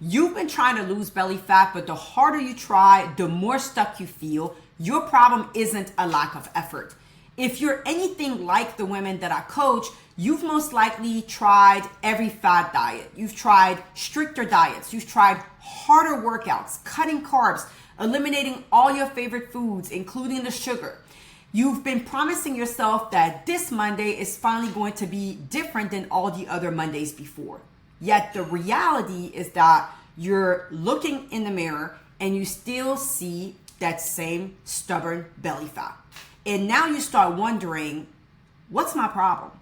you've been trying to lose belly fat, but the harder you try, the more stuck you feel. Your problem isn't a lack of effort. If you're anything like the women that I coach, you've most likely tried every fad diet. You've tried stricter diets. You've tried harder workouts, cutting carbs, eliminating all your favorite foods, including the sugar. You've been promising yourself that this Monday is finally going to be different than all the other Mondays before. Yet the reality is that you're looking in the mirror and you still see that same stubborn belly fat. And now you start wondering, what's my problem?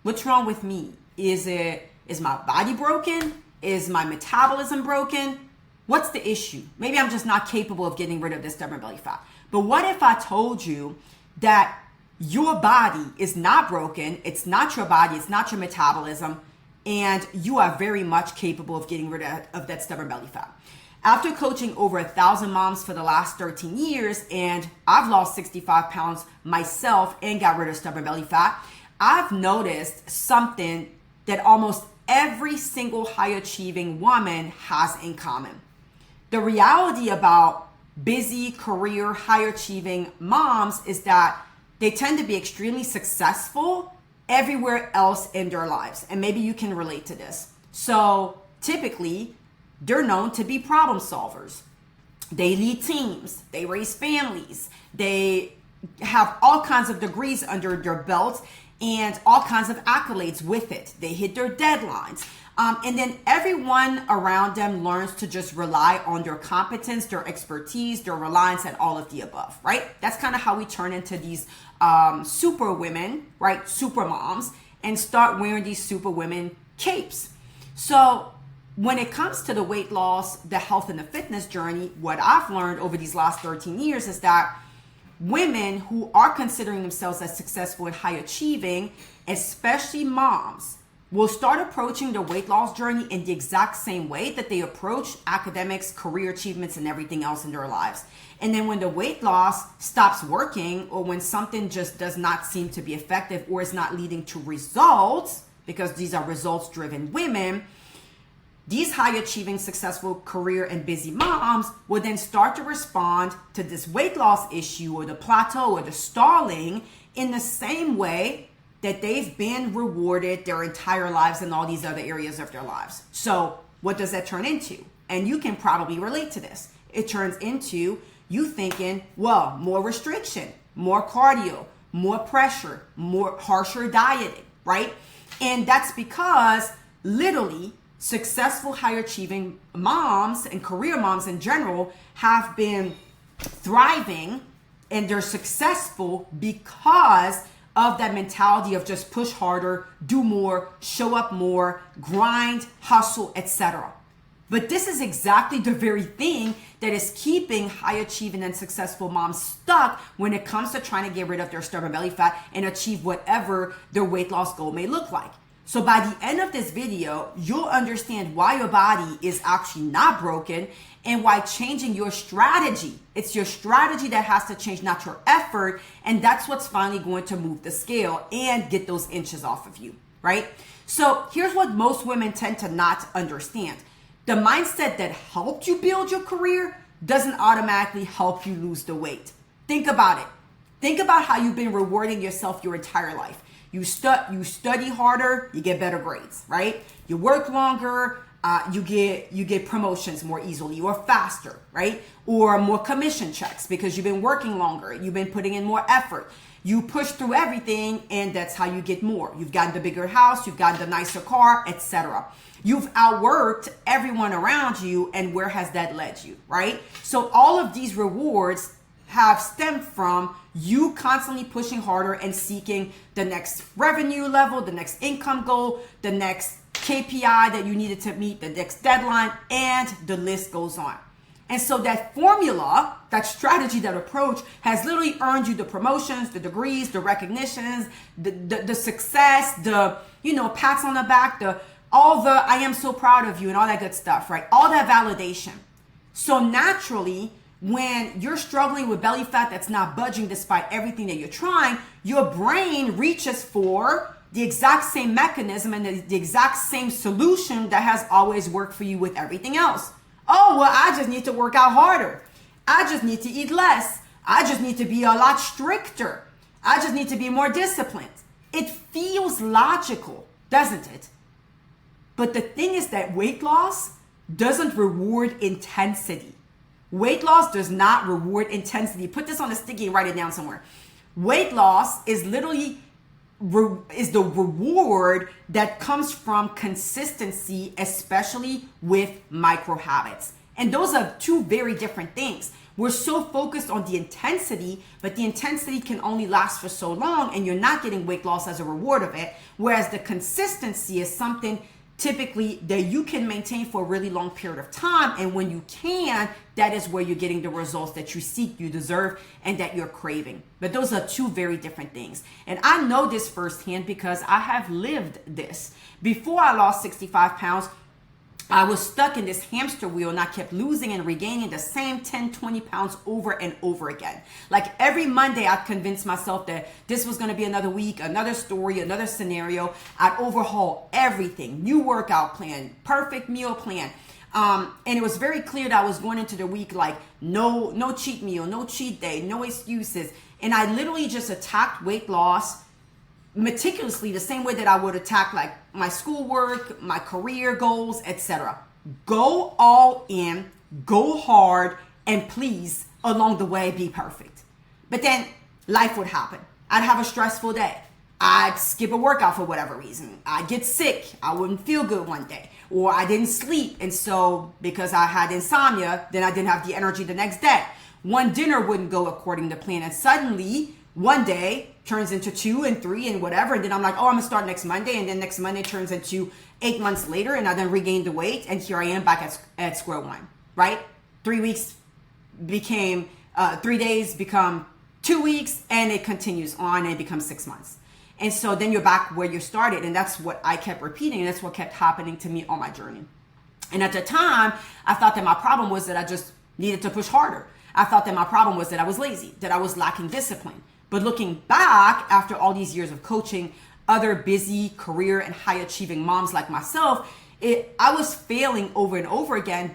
What's wrong with me? Is my body broken? Is my metabolism broken? What's the issue? Maybe I'm just not capable of getting rid of this stubborn belly fat. But what if I told you that your body is not broken, it's not your body, it's not your metabolism, and you are very much capable of getting rid of that stubborn belly fat? After coaching over 1,000 moms for the last 13 years, and I've lost 65 pounds myself and got rid of stubborn belly fat, I've noticed something that almost every single high-achieving woman has in common. The reality about busy, career, high-achieving moms is that they tend to be extremely successful everywhere else in their lives. And maybe you can relate to this. So typically, they're known to be problem solvers. They lead teams, they raise families, they have all kinds of degrees under their belt and all kinds of accolades with it. They hit their deadlines. And then everyone around them learns to just rely on their competence, their expertise, their reliance, and all of the above, right? That's kind of how we turn into these super women, right? Super moms, and start wearing these super women capes. So when it comes to the weight loss, the health, and the fitness journey, what I've learned over these last 13 years is that women who are considering themselves as successful and high achieving, especially moms, will start approaching the weight loss journey in the exact same way that they approach academics, career achievements, and everything else in their lives. And then when the weight loss stops working, or when something just does not seem to be effective or is not leading to results, because these are results-driven women, these high-achieving, successful career and busy moms will then start to respond to this weight loss issue or the plateau or the stalling in the same way that they've been rewarded their entire lives in all these other areas of their lives. So what does that turn into? And you can probably relate to this. It turns into you thinking, well, more restriction, more cardio, more pressure, more harsher dieting, right? And that's because literally successful, high achieving moms and career moms in general have been thriving and they're successful because of that mentality of just push harder, do more, show up more, grind, hustle, etc. But this is exactly the very thing that is keeping high achieving and successful moms stuck when it comes to trying to get rid of their stubborn belly fat and achieve whatever their weight loss goal may look like. So by the end of this video, you'll understand why your body is actually not broken and why changing your strategy, it's your strategy that has to change, not your effort. And that's what's finally going to move the scale and get those inches off of you, right? So here's what most women tend to not understand. The mindset that helped you build your career doesn't automatically help you lose the weight. Think about it. Think about how you've been rewarding yourself your entire life. You study harder, you get better grades, right? You work longer, you get promotions more easily or faster, right? Or more commission checks because you've been working longer, you've been putting in more effort. You push through everything and that's how you get more. You've gotten the bigger house, you've gotten the nicer car, etc. You've outworked everyone around you, and where has that led you, right? So all of these rewards have stemmed from you constantly pushing harder and seeking the next revenue level, the next income goal, the next KPI that you needed to meet, the next deadline, and the list goes on. And so that formula, that strategy, that approach has literally earned you the promotions, the degrees, the recognitions, the success, the, pats on the back, all the I am so proud of you and all that good stuff, right? All that validation. So naturally, when you're struggling with belly fat that's not budging despite everything that you're trying, your brain reaches for the exact same mechanism and the exact same solution that has always worked for you with everything else. Oh, well, I just need to work out harder. I just need to eat less. I just need to be a lot stricter. I just need to be more disciplined. It feels logical, doesn't it? But the thing is that weight loss doesn't reward intensity. Weight loss does not reward intensity. Put this on a sticky and write it down somewhere. Weight loss is literally is the reward that comes from consistency, especially with micro habits. And those are two very different things. We're so focused on the intensity, but the intensity can only last for so long, and you're not getting weight loss as a reward of it. Whereas the consistency is something typically that you can maintain for a really long period of time. And when you can, that is where you're getting the results that you seek, you deserve, and that you're craving. But those are two very different things. And I know this firsthand because I have lived this. Before I lost 65 pounds, I was stuck in this hamster wheel, and I kept losing and regaining the same 10, 20 pounds over and over again. Like every Monday, I'd convince myself that this was going to be another week, another story, another scenario. I'd overhaul everything, new workout plan, perfect meal plan. And it was very clear that I was going into the week like no cheat meal, no cheat day, no excuses. And I literally just attacked weight loss meticulously the same way that I would attack like my schoolwork, my career goals, etc. Go all in, go hard, and please along the way be perfect. But then life would happen. I'd have a stressful day. I'd skip a workout for whatever reason. I'd get sick. I wouldn't feel good one day. Or I didn't sleep. And so because I had insomnia, then I didn't have the energy the next day. One dinner wouldn't go according to plan. And suddenly one day turns into 2 and 3 and whatever. And then I'm like, oh, I'm gonna start next Monday. And then next Monday turns into 8 months later. And I then regained the weight. And here I am back at square one, right? 3 weeks became, 3 days become 2 weeks. And it continues on and it becomes 6 months. And so then you're back where you started. And that's what I kept repeating. And that's what kept happening to me on my journey. And at the time, I thought that my problem was that I just needed to push harder. I thought that my problem was that I was lazy, that I was lacking discipline. But looking back after all these years of coaching other busy career and high achieving moms like myself, I was failing over and over again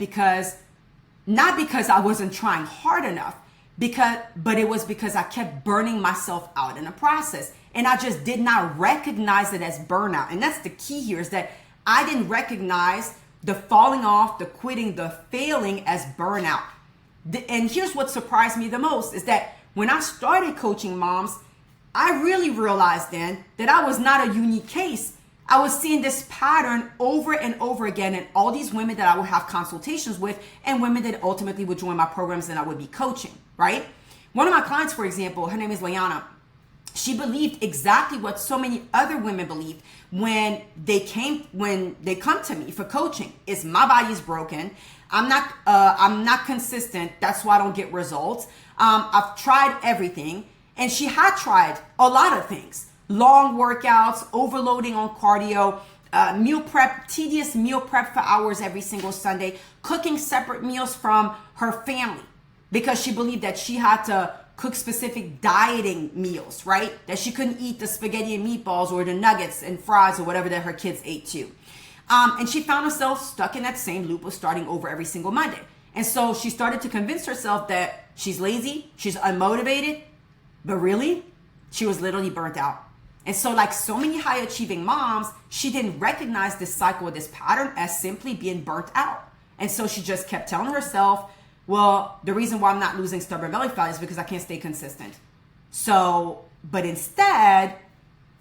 not because I wasn't trying hard enough, but it was because I kept burning myself out in the process. And I just did not recognize it as burnout. And that's the key here, is that I didn't recognize the falling off, the quitting, the failing as burnout. And here's what surprised me the most is that when I started coaching moms, I really realized then that I was not a unique case. I was seeing this pattern over and over again in all these women that I would have consultations with and women that ultimately would join my programs and I would be coaching, right? One of my clients, for example, her name is Liana. She believed exactly what so many other women believed when they come to me for coaching. Is my body's broken. I'm not consistent. That's why I don't get results. I've tried everything. And she had tried a lot of things. Long workouts, overloading on cardio, meal prep, tedious meal prep for hours every single Sunday, cooking separate meals from her family because she believed that she had to cook specific dieting meals, right? That she couldn't eat the spaghetti and meatballs or the nuggets and fries or whatever that her kids ate too. And she found herself stuck in that same loop of starting over every single Monday. And so she started to convince herself that she's lazy, she's unmotivated, but really, she was literally burnt out. And so like so many high achieving moms, she didn't recognize this cycle, this pattern as simply being burnt out. And so she just kept telling herself, well, the reason why I'm not losing stubborn belly fat is because I can't stay consistent. So, but instead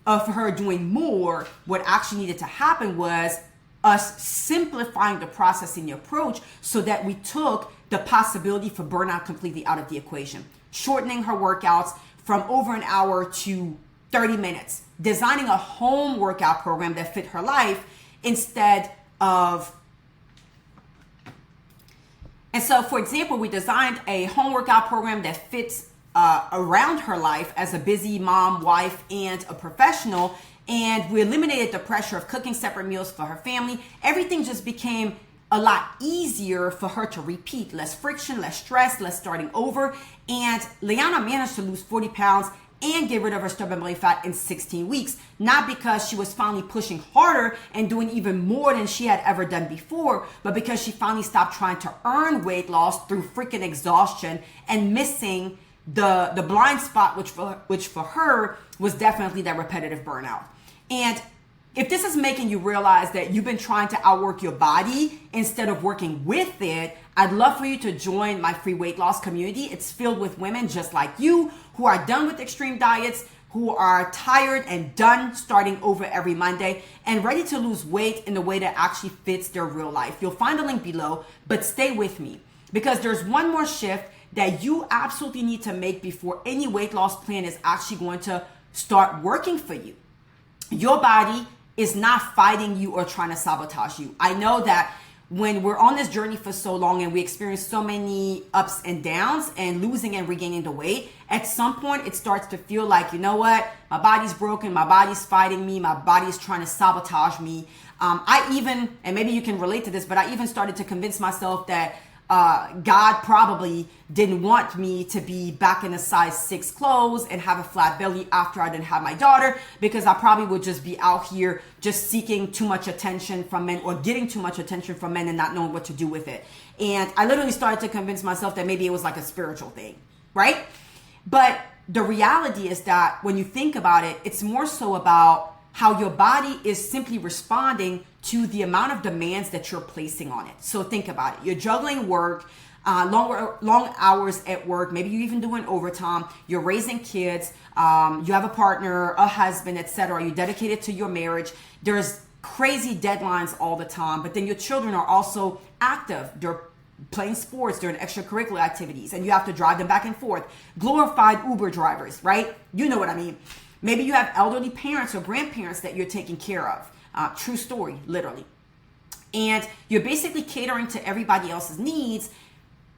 of her doing more, what actually needed to happen was us simplifying the process in the approach so that we took the possibility for burnout completely out of the equation. Shortening her workouts from over an hour to 30 minutes. Designing a home workout program that fit her life instead of... And so, for example, we designed a home workout program that fits around her life as a busy mom, wife, and a professional. And we eliminated the pressure of cooking separate meals for her family. Everything just became a lot easier for her to repeat. Less friction, less stress, less starting over. And Liana managed to lose 40 pounds and get rid of her stubborn belly fat in 16 weeks. Not because she was finally pushing harder and doing even more than she had ever done before, but because she finally stopped trying to earn weight loss through freaking exhaustion and missing the blind spot, which for her was definitely that repetitive burnout. And if this is making you realize that you've been trying to outwork your body instead of working with it, I'd love for you to join my free weight loss community. It's filled with women just like you who are done with extreme diets, who are tired and done starting over every Monday, and ready to lose weight in a way that actually fits their real life. You'll find the link below, but stay with me because there's one more shift that you absolutely need to make before any weight loss plan is actually going to start working for you. Your body is not fighting you or trying to sabotage you. I know that when we're on this journey for so long and we experience so many ups and downs and losing and regaining the weight, at some point it starts to feel like, you know what, my body's broken, my body's fighting me, my body's trying to sabotage me. I even, and maybe you can relate to this, but I even started to convince myself that God probably didn't want me to be back in a size 6 clothes and have a flat belly after I didn't have my daughter, because I probably would just be out here just seeking too much attention from men or getting too much attention from men and not knowing what to do with it. And I literally started to convince myself that maybe it was like a spiritual thing, right? But the reality is that when you think about it, it's more so about how your body is simply responding to the amount of demands that you're placing on it. So think about it. You're juggling work, long hours at work. Maybe you're even doing overtime. You're raising kids. You have a partner, a husband, etc. You're dedicated to your marriage. There's crazy deadlines all the time. But then your children are also active. They're playing sports, they're in extracurricular activities, and you have to drive them back and forth. Glorified Uber drivers, right? You know what I mean. Maybe you have elderly parents or grandparents that you're taking care of. True story, literally. And you're basically catering to everybody else's needs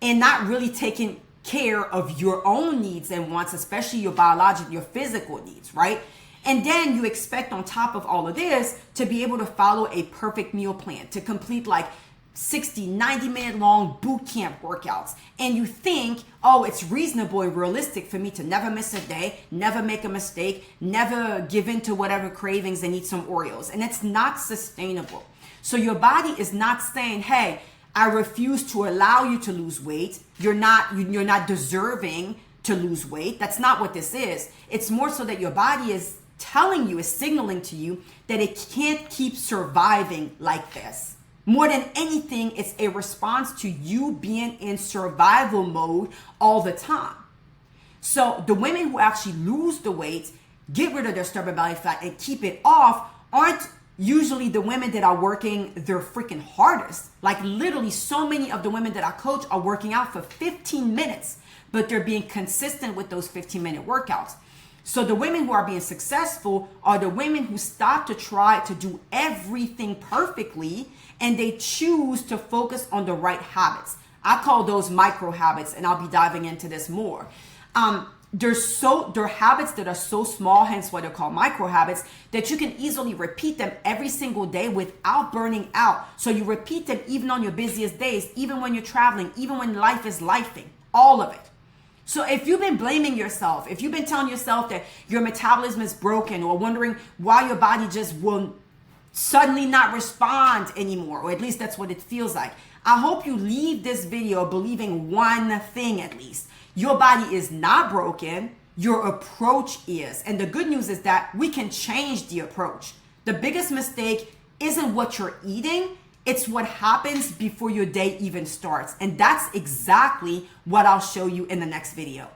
and not really taking care of your own needs and wants, especially your biological, your physical needs, right? And then you expect on top of all of this to be able to follow a perfect meal plan, to complete like 60, 90-minute long boot camp workouts. And you think, oh, it's reasonable and realistic for me to never miss a day, never make a mistake, never give in to whatever cravings and eat some Oreos. And it's not sustainable. So your body is not saying, hey, I refuse to allow you to lose weight. You're not deserving to lose weight. That's not what this is. It's more so that your body is telling you, is signaling to you that it can't keep surviving like this. More than anything, it's a response to you being in survival mode all the time. So the women who actually lose the weight, get rid of their stubborn belly fat and keep it off aren't usually the women that are working their freaking hardest. Like literally so many of the women that I coach are working out for 15 minutes, but they're being consistent with those 15-minute workouts. So the women who are being successful are the women who stop to try to do everything perfectly and they choose to focus on the right habits. I call those micro habits, and I'll be diving into this more. They're habits that are so small, hence why they're called micro habits, that you can easily repeat them every single day without burning out. So you repeat them even on your busiest days, even when you're traveling, even when life is lifing, all of it. So if you've been blaming yourself, if you've been telling yourself that your metabolism is broken or wondering why your body just will suddenly not respond anymore, or at least that's what it feels like, I hope you leave this video believing one thing at least. Your body is not broken, your approach is. And the good news is that we can change the approach. The biggest mistake isn't what you're eating, it's what happens before your day even starts. And that's exactly what I'll show you in the next video.